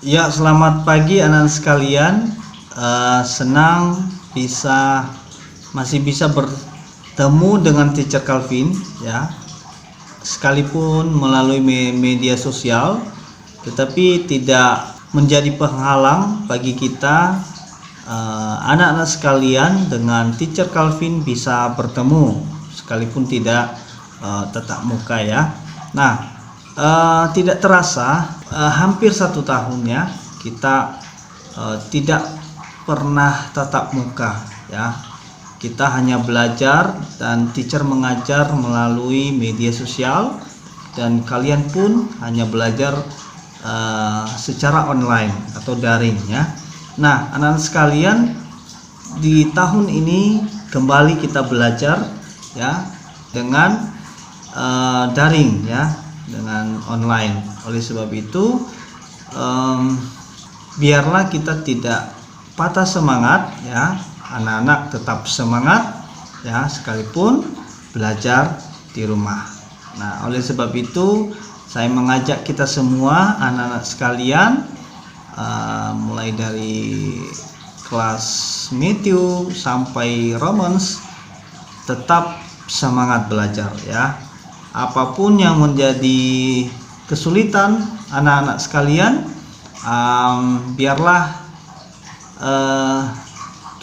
Ya, selamat pagi anak-anak sekalian. Senang masih bisa bertemu dengan Teacher Calvin, ya. Sekalipun melalui media sosial, tetapi tidak menjadi penghalang bagi kita anak-anak sekalian dengan Teacher Calvin bisa bertemu sekalipun tidak tatap muka, ya. Nah, tidak terasa hampir 1 tahun, ya, kita tidak pernah tatap muka, ya. Kita hanya belajar dan teacher mengajar melalui media sosial, dan kalian pun hanya belajar secara online atau daring, ya. Nah, anak-anak sekalian, di tahun ini kembali kita belajar, ya, dengan daring, ya, dengan online. Oleh sebab itu, biarlah kita tidak patah semangat, ya. Anak-anak tetap semangat, ya, sekalipun belajar di rumah. Nah, oleh sebab itu saya mengajak kita semua anak-anak sekalian, mulai dari kelas Matthew sampai Romans, tetap semangat belajar, ya. Apapun yang menjadi kesulitan anak-anak sekalian, biarlah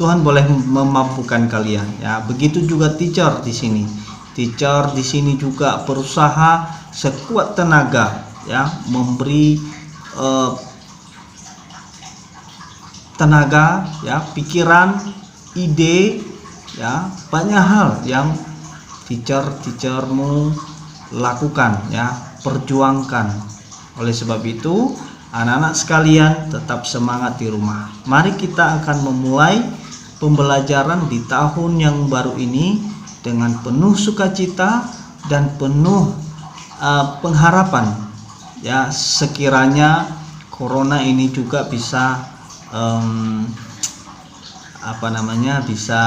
Tuhan boleh memampukan kalian, ya. Begitu juga teacher di sini. Teacher di sini juga berusaha sekuat tenaga, ya, memberi tenaga, ya, pikiran, ide, ya, banyak hal yang teachermu lakukan, ya, perjuangkan. Oleh sebab itu, anak-anak sekalian tetap semangat di rumah. Mari kita akan memulai pembelajaran di tahun yang baru ini dengan penuh sukacita dan penuh pengharapan, ya, sekiranya corona ini juga bisa bisa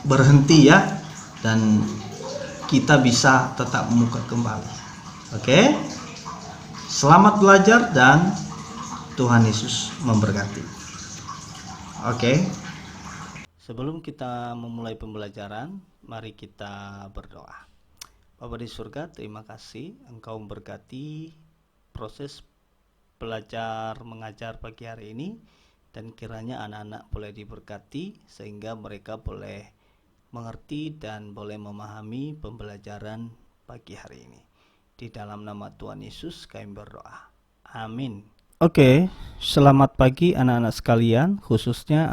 berhenti, ya, dan kita bisa tetap muka kembali. Oke? Selamat belajar dan Tuhan Yesus memberkati. Oke. Sebelum kita memulai pembelajaran, mari kita berdoa. Bapa di surga, terima kasih Engkau memberkati proses belajar mengajar pagi hari ini, dan kiranya anak-anak boleh diberkati sehingga mereka boleh mengerti dan boleh memahami pembelajaran pagi hari ini. Di dalam nama Tuhan Yesus kami berdoa. Amin. Oke, selamat pagi anak-anak sekalian, khususnya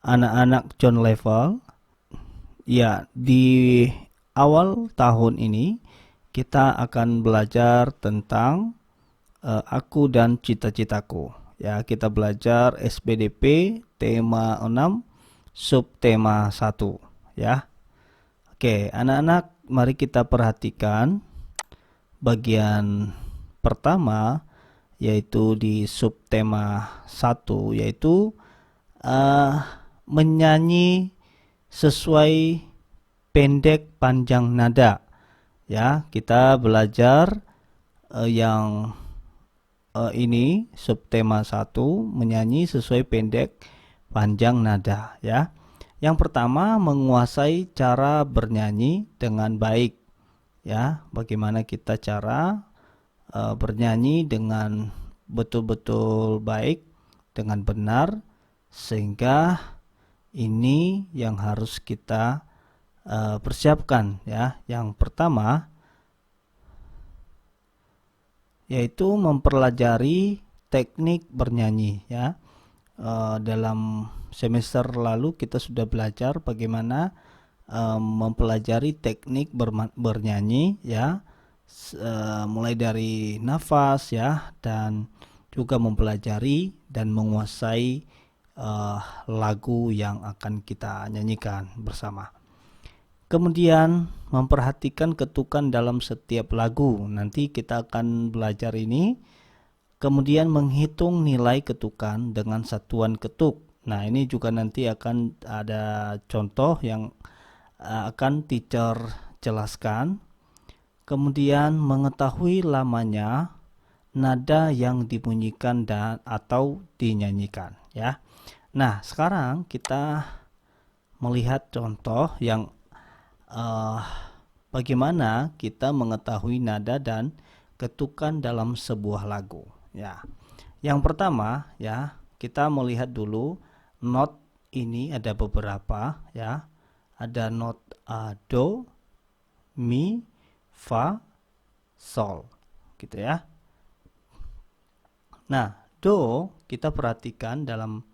anak-anak John Level. Ya, di awal tahun ini kita akan belajar tentang aku dan cita-citaku. Ya, kita belajar SPDP tema 6 subtema 1, ya. Oke, anak-anak, mari kita perhatikan bagian pertama, yaitu di subtema 1, yaitu menyanyi sesuai pendek panjang nada. Ya, kita belajar yang ini subtema 1, menyanyi sesuai pendek panjang nada, ya. Yang pertama, menguasai cara bernyanyi dengan baik, ya. Bagaimana kita cara bernyanyi dengan betul-betul baik, dengan benar, sehingga ini yang harus kita persiapkan, ya. Yang pertama yaitu mempelajari teknik bernyanyi, ya. Dalam semester lalu kita sudah belajar bagaimana mempelajari teknik bernyanyi, ya. Mulai dari nafas, ya, dan juga mempelajari dan menguasai lagu yang akan kita nyanyikan bersama. Kemudian memperhatikan ketukan dalam setiap lagu. Nanti kita akan belajar ini. Kemudian menghitung nilai ketukan dengan satuan ketuk. Nah, ini juga nanti akan ada contoh yang akan teacher jelaskan. Kemudian mengetahui lamanya nada yang dibunyikan dan atau dinyanyikan ya. Nah, sekarang kita melihat contoh yang bagaimana kita mengetahui nada dan ketukan dalam sebuah lagu ya. Yang pertama ya, kita melihat dulu not ini ada beberapa ya. Ada not do, mi, fa, sol gitu ya. Nah, do kita perhatikan dalam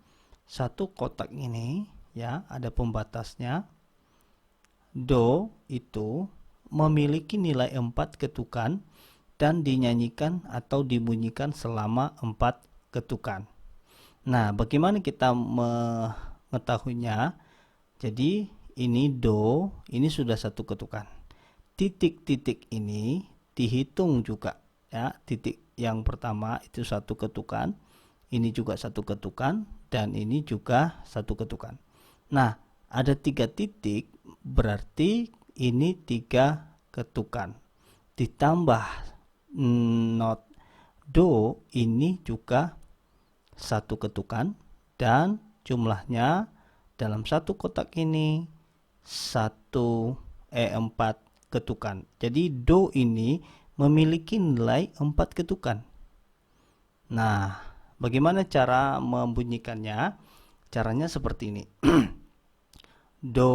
satu kotak ini ya, ada pembatasnya. Do itu memiliki nilai 4 ketukan dan dinyanyikan atau dibunyikan selama 4 ketukan. Nah, bagaimana kita mengetahuinya? Jadi ini do, ini sudah satu ketukan. Titik-titik ini dihitung juga ya. Titik yang pertama itu satu ketukan, ini juga satu ketukan, dan ini juga satu ketukan. Nah, ada 3 titik, berarti ini 3 ketukan. Ditambah not do ini juga satu ketukan, dan jumlahnya dalam satu kotak ini 4 ketukan. Jadi do ini memiliki nilai 4 ketukan. Nah, bagaimana cara membunyikannya? Caranya seperti ini. Do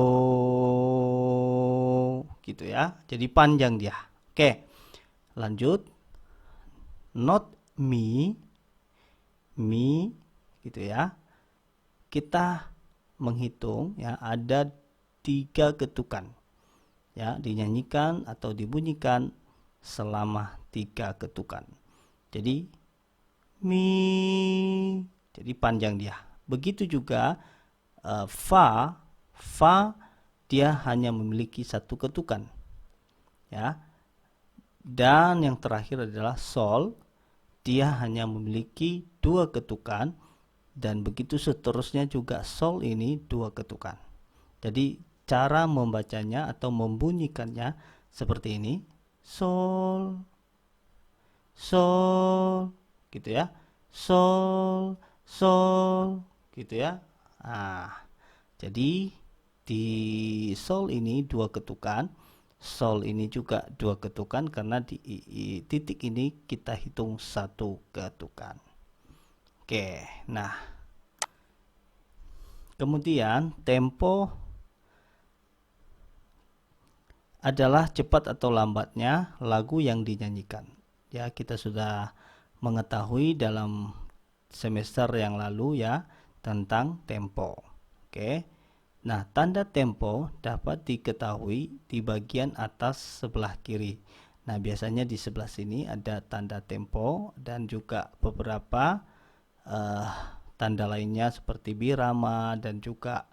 gitu ya. Jadi panjang dia. Oke. Lanjut. Not mi gitu ya. Kita menghitung ya, ada 3 ketukan. Ya, dinyanyikan atau dibunyikan selama 3 ketukan. Jadi mi, jadi panjang dia. Begitu juga fa dia hanya memiliki 1 ketukan. Ya. Dan yang terakhir adalah sol, dia hanya memiliki 2 ketukan, dan begitu seterusnya juga sol ini 2 ketukan. Jadi cara membacanya atau membunyikannya seperti ini. Sol, sol, gitu ya. Sol, sol, gitu ya. Nah, jadi di sol ini 2 ketukan, sol ini juga 2 ketukan, karena di titik ini kita hitung 1 ketukan. Oke, nah kemudian tempo adalah cepat atau lambatnya lagu yang dinyanyikan. Ya, kita sudah mengetahui dalam semester yang lalu ya tentang tempo. Oke. Nah, tanda tempo dapat diketahui di bagian atas sebelah kiri. Nah, biasanya di sebelah sini ada tanda tempo dan juga beberapa tanda lainnya seperti birama dan juga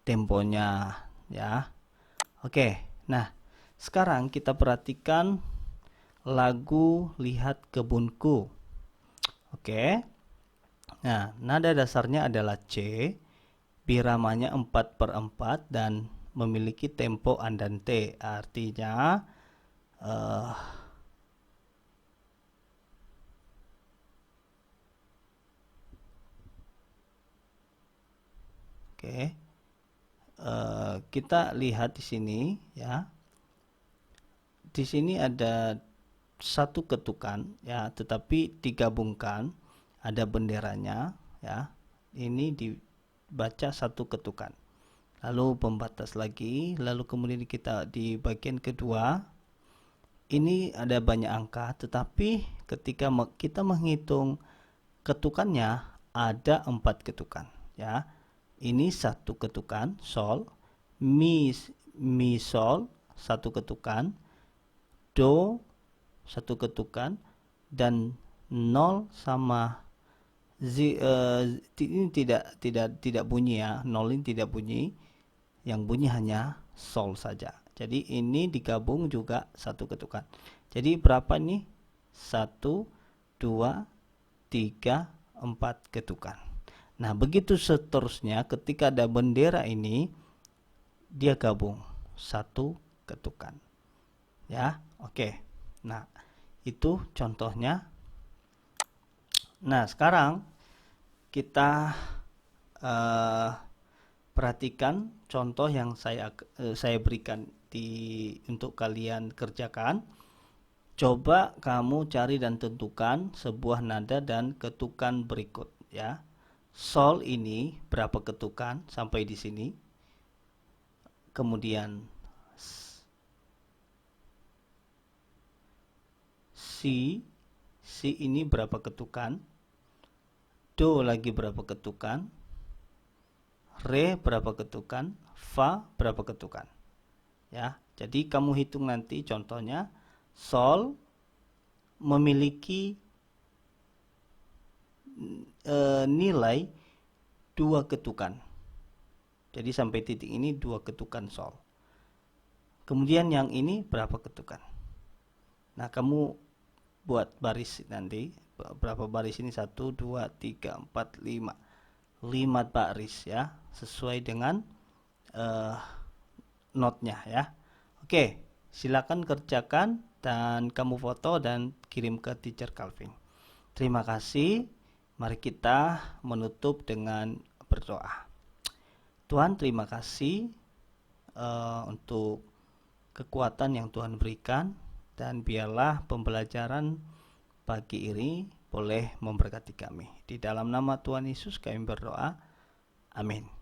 temponya ya. Oke. Nah, sekarang kita perhatikan lagu Lihat Kebunku. Oke. Nah, nada dasarnya adalah C, biramanya 4/4 dan memiliki tempo andante. Artinya oke. Kita lihat di sini ya. Di sini ada 1 ketukan ya, tetapi digabungkan, ada benderanya ya. Ini dibaca 1 ketukan. Lalu pembatas lagi, lalu kemudian kita di bagian kedua ini ada banyak angka, tetapi ketika kita menghitung ketukannya ada 4 ketukan ya. Ini 1 ketukan sol, mi sol 1 ketukan, do 1 ketukan, dan 0 sama ini tidak bunyi ya. 0 ini tidak bunyi, yang bunyi hanya sol saja. Jadi ini digabung juga 1 ketukan. Jadi berapa nih? 1, 2, 3, 4 ketukan. Nah, begitu seterusnya, ketika ada bendera ini dia gabung 1 ketukan. Ya, oke. Nah, itu contohnya. Nah, sekarang kita perhatikan contoh yang saya berikan untuk kalian kerjakan. Coba kamu cari dan tentukan sebuah nada dan ketukan berikut ya. Sol ini berapa ketukan sampai di sini? Kemudian si ini berapa ketukan? Do lagi berapa ketukan? Re berapa ketukan? Fa berapa ketukan? Ya, jadi kamu hitung nanti contohnya. Sol memiliki nilai 2 ketukan. Jadi sampai titik ini 2 ketukan sol. Kemudian yang ini berapa ketukan? Nah, kamu buat baris nanti. Berapa baris ini? 1, 2, 3, 4, 5. 5 baris ya, sesuai dengan notnya ya. Oke, silakan kerjakan dan kamu foto dan kirim ke Teacher Calvin. Terima kasih. Mari kita menutup dengan berdoa. Tuhan, terima kasih untuk kekuatan yang Tuhan berikan, dan biarlah pembelajaran pagi ini boleh memberkati kami. Di dalam nama Tuhan Yesus kami berdoa. Amin.